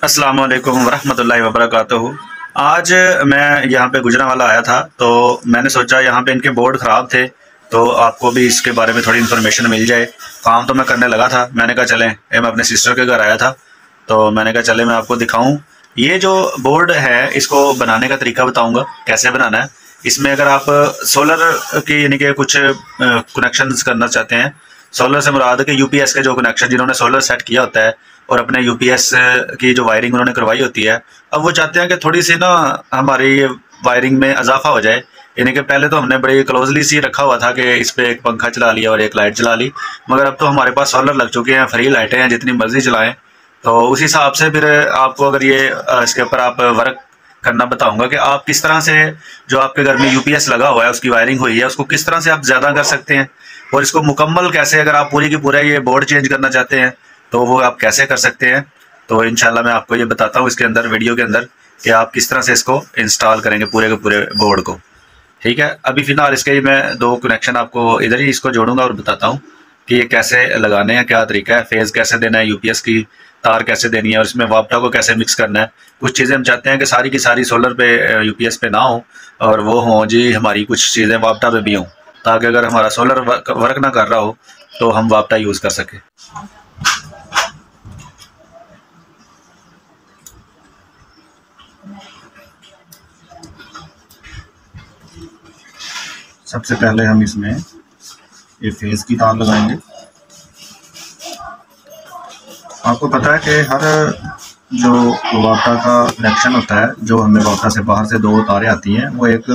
अस्सलाम वालेकुम वरहमतुल्लाहि वबरकातुहू। आज मैं यहाँ पे गुजरांवाला आया था तो मैंने सोचा यहाँ पे इनके बोर्ड ख़राब थे तो आपको भी इसके बारे में थोड़ी इन्फॉर्मेशन मिल जाए। काम तो मैं करने लगा था, मैंने कहा चलें, मैं अपने सिस्टर के घर आया था तो मैंने कहा चले मैं आपको दिखाऊं। ये जो बोर्ड है इसको बनाने का तरीका बताऊंगा कैसे बनाना है। इसमें अगर आप सोलर की यानी कि कुछ कनेक्शंस करना चाहते हैं, सोलर से मुराद के यूपीएस के जो कनेक्शन जिन्होंने सोलर सेट किया होता है और अपने यूपीएस की जो वायरिंग उन्होंने करवाई होती है, अब वो चाहते हैं कि थोड़ी सी ना हमारी वायरिंग में इजाफा हो जाए। यानी कि पहले तो हमने बड़ी क्लोजली सी रखा हुआ था कि इस पर एक पंखा चला लिया और एक लाइट चला ली, मगर अब तो हमारे पास सोलर लग चुके हैं, फ्री लाइटें हैं, जितनी मर्जी चलाएं। तो उस हिसाब से फिर आपको अगर ये इसके ऊपर आप वर्क करना बताऊंगा कि आप किस तरह से जो आपके घर में यूपीएस लगा हुआ है उसकी वायरिंग हुई है उसको किस तरह से आप ज़्यादा कर सकते हैं, और इसको मुकम्मल कैसे, अगर आप पूरी की पूरा ये बोर्ड चेंज करना चाहते हैं तो वो आप कैसे कर सकते हैं। तो इंशाल्लाह मैं आपको ये बताता हूँ इसके अंदर, वीडियो के अंदर, कि आप किस तरह से इसको इंस्टॉल करेंगे पूरे के पूरे बोर्ड को। ठीक है, अभी फ़िलहाल इसके मैं दो कनेक्शन आपको इधर ही इसको जोड़ूंगा और बताता हूँ कि ये कैसे लगाने हैं, क्या तरीका है, फेज़ कैसे देना है, यूपीएस की तार कैसे देनी है और इसमें वापटा को कैसे मिक्स करना है। कुछ चीज़ें हम चाहते हैं कि सारी की सारी सोलर पे यूपीएस पे ना हो और वो हों जी हमारी कुछ चीज़ें वापटा पे भी हों, ताकि अगर हमारा सोलर वर्क ना कर रहा हो तो हम वापटा यूज़ कर सकें। सबसे पहले हम इसमें ये फेज की तार लगाएंगे। आपको पता है कि हर जो वापटा का कनेक्शन होता है, जो हमें वापटा से बाहर से दो तारें आती हैं, वो एक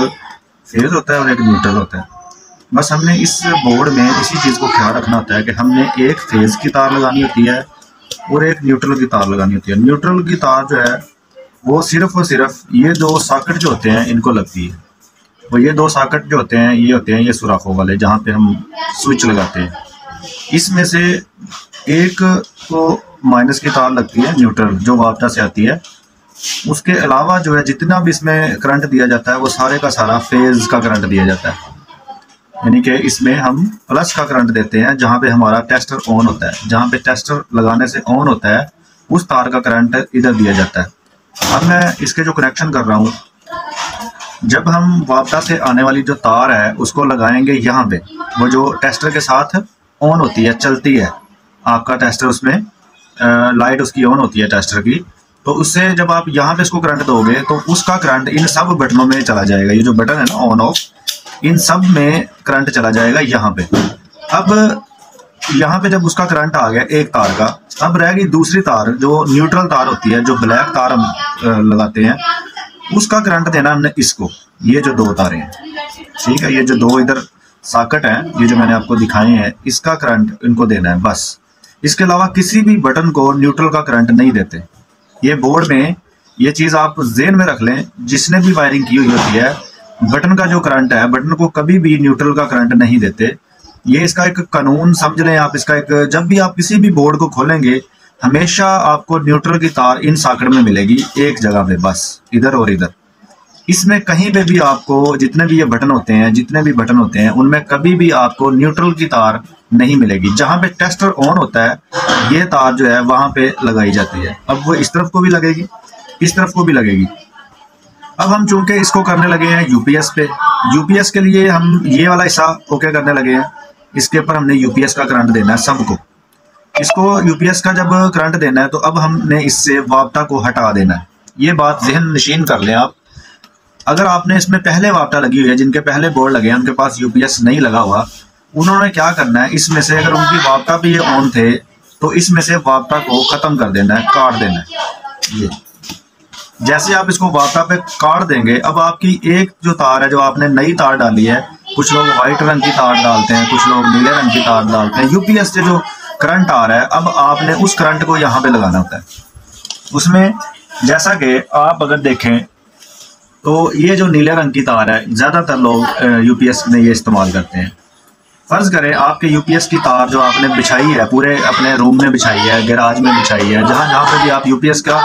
फेज होता है और एक न्यूट्रल होता है। बस हमने इस बोर्ड में इसी चीज़ को ख्याल रखना होता है कि हमने एक फेज की तार लगानी होती है और एक न्यूट्रल की तार लगानी होती है। न्यूट्रल की तार जो है वो सिर्फ और सिर्फ ये दो सॉकेट जो होते हैं इनको लगती है। वो ये दो सॉकेट जो होते हैं ये सुराखों वाले, जहाँ पे हम स्विच लगाते हैं। इसमें से एक को माइनस की तार लगती है न्यूट्रल जो वापटा से आती है। उसके अलावा जो है जितना भी इसमें करंट दिया जाता है वो सारे का सारा फेज का करंट दिया जाता है। यानी कि इसमें हम प्लस का करंट देते हैं जहाँ पे हमारा टेस्टर ऑन होता है, जहाँ पे टेस्टर लगाने से ऑन होता है उस तार का करंट इधर दिया जाता है। अब मैं इसके जो कनेक्शन कर रहा हूँ, जब हम वापटा से आने वाली जो तार है उसको लगाएंगे यहाँ पे, वो जो टेस्टर के साथ ऑन होती है, चलती है आपका टेस्टर, उसमें लाइट उसकी ऑन होती है टेस्टर की, तो उससे जब आप यहाँ पे इसको करंट दोगे तो उसका करंट इन सब बटनों में चला जाएगा। ये जो बटन है ना ऑन ऑफ, इन सब में करंट चला जाएगा यहाँ पे। अब यहाँ पे जब उसका करंट आ गया एक तार का, अब रहेगी दूसरी तार जो न्यूट्रल तार होती है, जो ब्लैक तार हम लगाते हैं, उसका करंट देना हमने इसको, ये जो दो तारें हैं, ठीक है, ये जो दो इधर सॉकेट हैं, ये जो मैंने आपको दिखाए हैं, इसका करंट इनको देना है बस। इसके अलावा किसी भी बटन को न्यूट्रल का करंट नहीं देते। ये बोर्ड में ये चीज़ आप ज़हन में रख लें, जिसने भी वायरिंग की हुई होती है, बटन का जो करंट है, बटन को कभी भी न्यूट्रल का करंट नहीं देते। ये इसका एक कानून समझ लें आप, इसका एक, जब भी आप किसी भी बोर्ड को खोलेंगे हमेशा आपको न्यूट्रल की तार इन सॉकेट में मिलेगी, एक जगह पे बस, इधर और इधर। इसमें कहीं पे भी आपको जितने भी ये बटन होते हैं, जितने भी बटन होते हैं, उनमें कभी भी आपको न्यूट्रल की तार नहीं मिलेगी। जहाँ पे टेस्टर ऑन होता है ये तार जो है वहाँ पे लगाई जाती है। अब वो इस तरफ को भी लगेगी, इस तरफ को भी लगेगी। अब हम चूंकि इसको करने लगे हैं यूपीएस पे, यूपीएस के लिए हम ये वाला हिस्सा ओके करने लगे हैं। इसके ऊपर हमने यूपीएस का करंट देना है सबको। इसको यूपीएस का जब करंट देना है तो अब हमने इससे वापटा को हटा देना है। ये बात ज़हन नशीन कर लें आप। अगर आपने इसमें पहले वापटा लगी हुई है, जिनके पहले बोर्ड लगे हैं, उनके पास यूपीएस नहीं लगा हुआ, उन्होंने क्या करना है, इसमें से अगर उनकी वापटा पे ये ऑन थे तो इसमें से वापटा को ख़त्म कर देना है, काट देना है। ये जैसे आप इसको वापटा पे काट देंगे, अब आपकी एक जो तार है, जो आपने नई तार डाली है, कुछ लोग व्हाइट रंग की तार डालते हैं, कुछ लोग नीले रंग की तार डालते हैं, यूपीएस से जो करंट आ रहा है, अब आपने उस करंट को यहाँ पे लगाना होता है। उसमें जैसा कि आप अगर देखें तो ये जो नीले रंग की तार है, ज़्यादातर लोग यूपीएस में ये इस्तेमाल करते हैं। फ़र्ज़ करें आपके यूपीएस की तार जो आपने बिछाई है, पूरे अपने रूम में बिछाई है, गैराज में बिछाई है, जहाँ जहाँ पे भी आप यूपीएस का,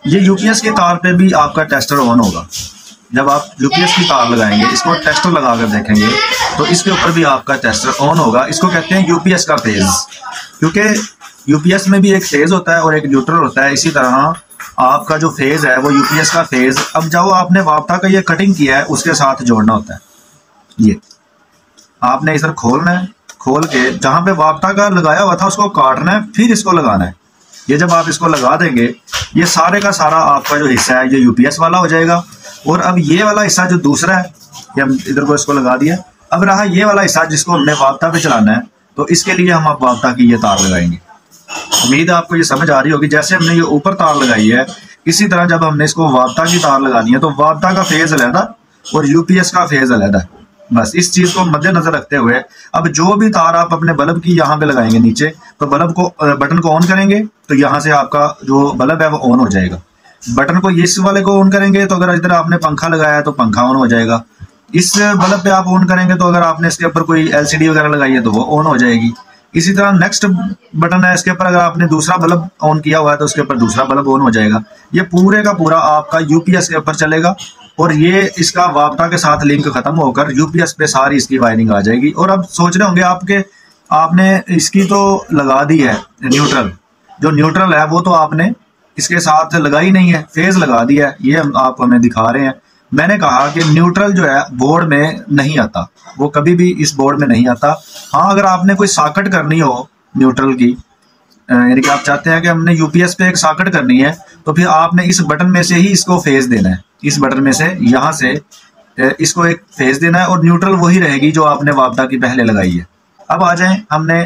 ये यूपीएस की तार पे भी आपका टेस्टर ऑन होगा। जब आप यूपीएस की तार लगाएंगे, इसको टेस्टर लगा कर देखेंगे तो इसके ऊपर भी आपका टेस्टर ऑन होगा। इसको कहते हैं यूपीएस का फेज़, क्योंकि यूपीएस में भी एक फेज़ होता है और एक न्यूट्रल होता है। इसी तरह आपका जो फेज है वो यूपीएस का फेज, अब जो आपने वापता का ये कटिंग किया है उसके साथ जोड़ना होता है। ये आपने इधर खोलना है, खोल के जहाँ पे वापता का लगाया हुआ था उसको काटना है, फिर इसको लगाना है। ये जब आप इसको लगा देंगे ये सारे का सारा आपका जो हिस्सा है ये यूपीएस वाला हो जाएगा। और अब ये वाला हिस्सा जो दूसरा है, ये हम इधर को इसको लगा दिया। अब रहा ये वाला हिस्सा जिसको हमने वापता पे चलाना है, तो इसके लिए हम आप वापता की ये तार लगाएंगे। उम्मीद है आपको ये समझ आ रही होगी। जैसे हमने ये ऊपर तार लगाई है, इसी तरह जब हमने इसको वापता की तार लगानी है तो वापता का फेज अलग और यूपीएस का फेज अलग है। बस इस चीज को मद्देनजर रखते हुए अब जो भी तार आप अपने बल्ब की यहाँ पे लगाएंगे नीचे, तो बल्ब को बटन को ऑन करेंगे तो यहाँ से आपका जो बल्ब है वो ऑन हो जाएगा। बटन को इस वाले को ऑन करेंगे तो अगर इधर आपने पंखा लगाया है तो पंखा ऑन हो जाएगा। इस बल्ब पे आप ऑन करेंगे तो अगर आपने इसके ऊपर कोई एलसीडी वगैरह लगाई है तो वो ऑन हो जाएगी। इसी तरह नेक्स्ट बटन है, इसके ऊपर अगर आपने दूसरा बल्ब ऑन किया हुआ है तो उसके ऊपर दूसरा बल्ब ऑन हो जाएगा। ये पूरे का पूरा आपका यूपीएस के ऊपर चलेगा और ये इसका वापता के साथ लिंक खत्म होकर यूपीएस पे सारी इसकी वायरिंग आ जाएगी। और अब सोच रहे होंगे आपने इसकी तो लगा दी है न्यूट्रल, जो न्यूट्रल है वो तो आपने इसके साथ लगाई नहीं है, फेज लगा दिया है। ये आप हमें दिखा रहे हैं। मैंने कहा कि न्यूट्रल जो है बोर्ड में नहीं आता, वो कभी भी इस बोर्ड में नहीं आता। हाँ, अगर आपने कोई सॉकेट करनी हो न्यूट्रल की, यानी कि आप चाहते हैं कि हमने यूपीएस पे एक सॉकेट करनी है, तो फिर आपने इस बटन में से ही इसको फेज देना है। इस बटन में से यहाँ से इसको एक फेज देना है और न्यूट्रल वही रहेगी जो आपने वापता की पहले लगाई है। अब आ जाएं, हमने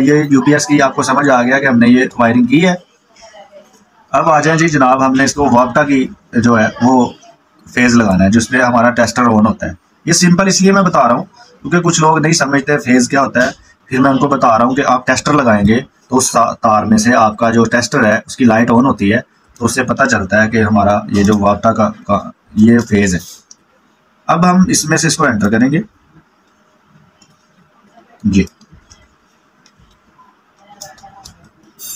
ये यूपीएस की आपको समझ आ गया कि हमने ये वायरिंग की है। अब आ जाएं जी जनाब, हमने इसको वापता की जो है वो फेज लगाना है जिसपे हमारा टेस्टर ऑन होता है। ये सिंपल इसलिए मैं बता रहा हूँ क्योंकि कुछ लोग नहीं समझते फेज क्या होता है। फिर मैं उनको बता रहा हूँ कि आप टेस्टर लगाएंगे तो उस तार में से आपका जो टेस्टर है उसकी लाइट ऑन होती है, तो उससे पता चलता है कि हमारा ये जो वापता का ये फेज है। अब हम इसमें से इसको एंटर करेंगे जी।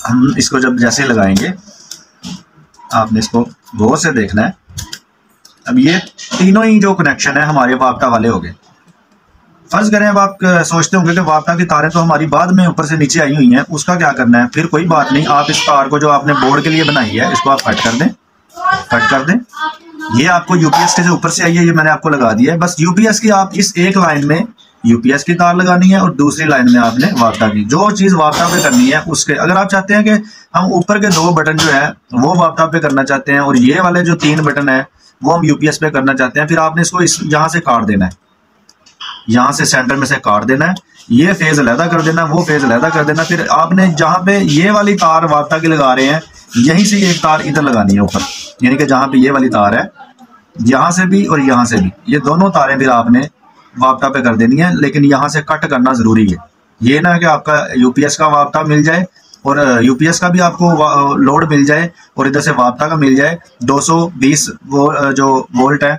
हम इसको जब जैसे लगाएंगे आपने इसको गौर से देखना है। अब ये तीनों ही जो कनेक्शन है हमारे वापता वाले हो गए। फर्ज करें अब आप सोचते होंगे कि वापता की तारें तो हमारी बाद में ऊपर से नीचे आई हुई हैं, उसका क्या करना है। फिर कोई बात नहीं, आप इस तार को जो आपने बोर्ड के लिए बनाई है इसको आप कट कर दें, कट कर दें। ये आपको यूपीएस के जो ऊपर से आई है ये मैंने आपको लगा दिया है। बस यूपीएस की आप इस एक लाइन में यूपीएस की तार लगानी है और दूसरी लाइन में आपने वापता की, जो चीज़ वापता पे करनी है उसके। अगर आप चाहते हैं कि हम ऊपर के दो बटन जो है वो वापता पे करना चाहते हैं और ये वाले जो तीन बटन है वो हम यूपीएस पे करना चाहते हैं, फिर आपने इसको यहाँ से काट देना है, यहाँ से सेंटर में से काट देना है। ये फेज अलहदा कर देना, वो फेज अलहदा कर देना। फिर आपने जहाँ पे ये वाली तार वापता की लगा रहे हैं यहीं से एक तार इधर लगानी है ऊपर, यानी कि जहाँ पे ये वाली तार है यहाँ से भी और यहाँ से भी, ये दोनों तारें फिर आपने वापता पे कर देनी है। लेकिन यहाँ से कट करना जरूरी है, ये ना कि आपका यूपीएस का वापता मिल जाए और यूपीएस का भी आपको लोड मिल जाए और इधर से वापता का मिल जाए। 220 वो जो वोल्ट है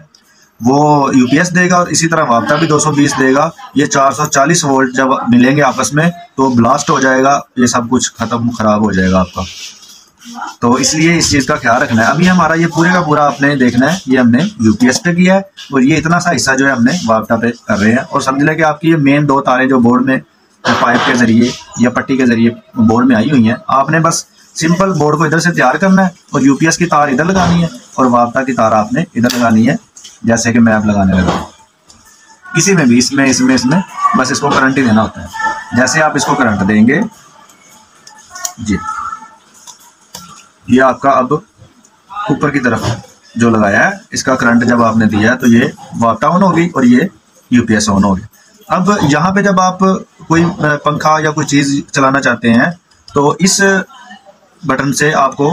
वो यूपीएस देगा और इसी तरह वापता भी 220 देगा। ये 440 वोल्ट जब मिलेंगे आपस में तो ब्लास्ट हो जाएगा, ये सब कुछ खत्म खराब हो जाएगा आपका। तो इसलिए इस चीज़ का ख्याल रखना है। अभी हमारा ये पूरे का पूरा आपने देखना है, ये हमने यूपीएस पे किया है और ये इतना सा हिस्सा जो है हमने वापता पे कर रहे हैं। और समझ लें कि आपकी ये मेन दो तारें जो बोर्ड में पाइप के जरिए या पट्टी के जरिए बोर्ड में आई हुई हैं, आपने बस सिंपल बोर्ड को इधर से तैयार करना है और यूपीएस की तार इधर लगानी है और वापता की तार आपने इधर लगानी है, जैसे कि मैं अब लगाने लगा। किसी में भी इसमें बस इसको करंट ही देना होता है। जैसे आप इसको करंट देंगे जी, ये आपका अब ऊपर की तरफ जो लगाया है इसका करंट जब आपने दिया है तो ये वापता ऑन होगी और ये यूपीएस ऑन होगी। अब यहाँ पे जब आप कोई पंखा या कोई चीज़ चलाना चाहते हैं तो इस बटन से आपको,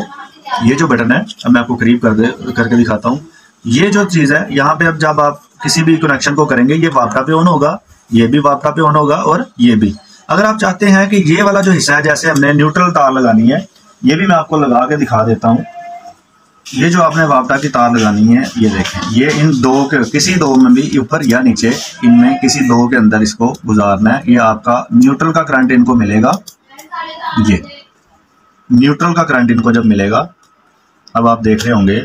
ये जो बटन है अब मैं आपको करीब करके दिखाता हूँ। ये जो चीज़ है यहाँ पे अब जब आप किसी भी कनेक्शन को करेंगे ये वापता पे ऑन होगा, ये भी वापता पे ऑन होगा और ये भी। अगर आप चाहते हैं कि ये वाला जो हिस्सा है, जैसे हमने न्यूट्रल तार लगानी है, ये भी मैं आपको लगा के दिखा देता हूँ। ये जो आपने वापता की तार लगानी है ये देखें, ये इन दो के किसी दो में भी ऊपर या नीचे, इनमें किसी दो के अंदर इसको गुजारना है। ये आपका न्यूट्रल का करंट इनको मिलेगा, ये न्यूट्रल का करंट इनको जब मिलेगा, अब आप देख रहे होंगे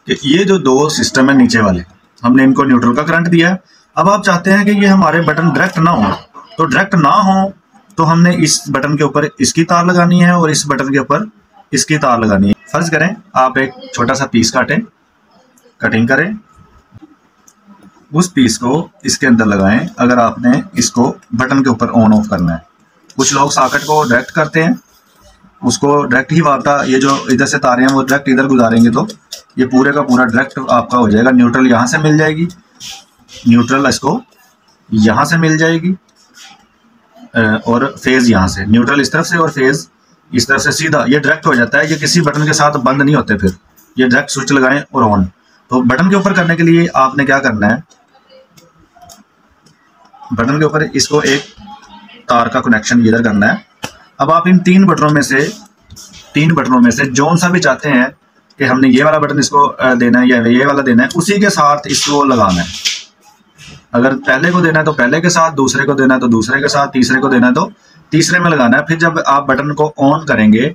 कि ये जो दो सिस्टम है नीचे वाले, हमने इनको न्यूट्रल का करंट दिया है। अब आप चाहते हैं कि ये हमारे बटन डायरेक्ट ना हो, तो डायरेक्ट ना हो तो हमने इस बटन के ऊपर इसकी तार लगानी है और इस बटन के ऊपर इसकी तार लगानी है। फर्ज करें आप एक छोटा सा पीस काटें, कटिंग करें, उस पीस को इसके अंदर लगाएं। अगर आपने इसको बटन के ऊपर ऑन ऑफ करना है, कुछ लोग सॉकेट को डायरेक्ट करते हैं, उसको डायरेक्ट ही वापटा, ये जो इधर से तारे हैं वो डायरेक्ट इधर गुजारेंगे तो ये पूरे का पूरा डायरेक्ट आपका हो जाएगा। न्यूट्रल यहाँ से मिल जाएगी, न्यूट्रल इसको यहाँ से मिल जाएगी और फेज यहाँ से, न्यूट्रल इस तरफ से और फेज इस तरफ से, सीधा ये डायरेक्ट हो जाता है। ये किसी बटन के साथ बंद नहीं होते, फिर ये डायरेक्ट स्विच लगाएं और ऑन। तो बटन के ऊपर करने के लिए आपने क्या करना है, बटन के ऊपर इसको एक तार का कनेक्शन इधर करना है। अब आप इन तीन बटनों में से जौन सा भी चाहते हैं कि हमने ये वाला बटन इसको देना है या ये वाला देना है, उसी के साथ इसको लगाना है। अगर पहले को देना है तो पहले के साथ, दूसरे को देना है तो दूसरे के साथ, तीसरे को देना है तो तीसरे में लगाना है। फिर जब आप बटन को ऑन करेंगे,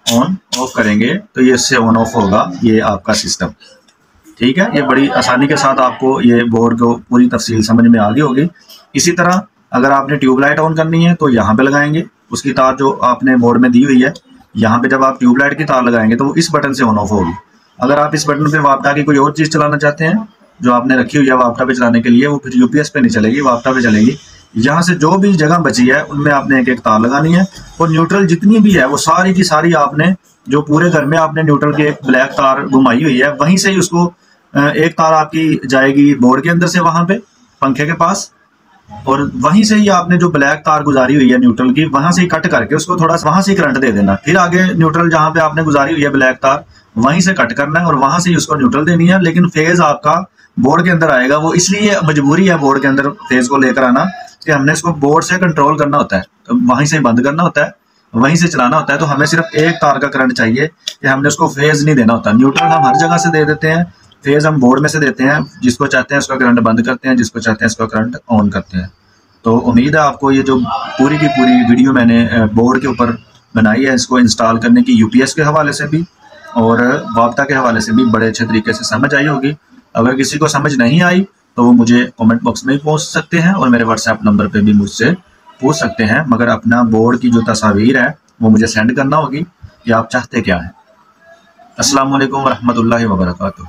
ऑन ऑफ करेंगे तो ये इससे ऑन ऑफ होगा ये आपका सिस्टम। ठीक है, ये बड़ी आसानी के साथ आपको ये बोर्ड को पूरी तफसील समझ में आ गई होगी। इसी तरह अगर आपने ट्यूबलाइट ऑन करनी है तो यहाँ पे लगाएंगे, उसकी तार जो आपने बोर्ड में दी हुई है, यहाँ पे जब आप ट्यूबलाइट की तार लगाएंगे तो वो इस बटन से ऑन ऑफ होगी। अगर आप इस बटन पे वापटा की कोई और चीज़ चलाना चाहते हैं जो आपने रखी हुई है वापटा पे चलाने के लिए, वो फिर यूपीएस पे नहीं चलेगी, वापटा पे चलेगी। यहाँ से जो भी जगह बची है उनमें आपने एक एक तार लगानी है और न्यूट्रल जितनी भी है वो सारी की सारी आपने, जो पूरे घर में आपने न्यूट्रल की एक ब्लैक तार घुमाई हुई है, वहीं से ही उसको एक तार आपकी जाएगी बोर्ड के अंदर से वहां पे पंखे के पास, और वहीं से ही आपने जो ब्लैक तार गुजारी हुई है न्यूट्रल की, वहां से ही कट करके उसको थोड़ा सा वहां से ही करंट दे देना। फिर आगे न्यूट्रल जहां पे आपने गुजारी हुई है ब्लैक तार, वहीं से कट करना है और वहां से ही उसको न्यूट्रल देनी है। लेकिन फेज आपका बोर्ड के अंदर आएगा, वो इसलिए मजबूरी है बोर्ड के अंदर फेज को लेकर आना कि हमने इसको बोर्ड से कंट्रोल करना होता है, तो वहीं से बंद करना होता है, वहीं से चलाना होता है। तो हमें सिर्फ एक तार का करंट चाहिए कि हमने उसको फेज नहीं देना होता। न्यूट्रल हम हर जगह से दे देते हैं, फेज हम बोर्ड में से देते हैं, जिसको चाहते हैं उसका करंट बंद करते हैं, जिसको चाहते हैं उसका करंट ऑन करते हैं। तो उम्मीद है आपको ये जो पूरी की पूरी वीडियो मैंने बोर्ड के ऊपर बनाई है, इसको इंस्टॉल करने की यूपीएस के हवाले से भी और वापटा के हवाले से भी बड़े अच्छे तरीके से समझ आई होगी। अगर किसी को समझ नहीं आई तो वो मुझे कमेंट बॉक्स में पूछ सकते हैं और मेरे व्हाट्सएप नंबर पे भी मुझसे पूछ सकते हैं, मगर अपना बोर्ड की जो तस्वीर है वो मुझे सेंड करना होगी कि आप चाहते क्या हैं। अस्सलाम वालेकुम रहमतुल्लाहि व बरकातुहू।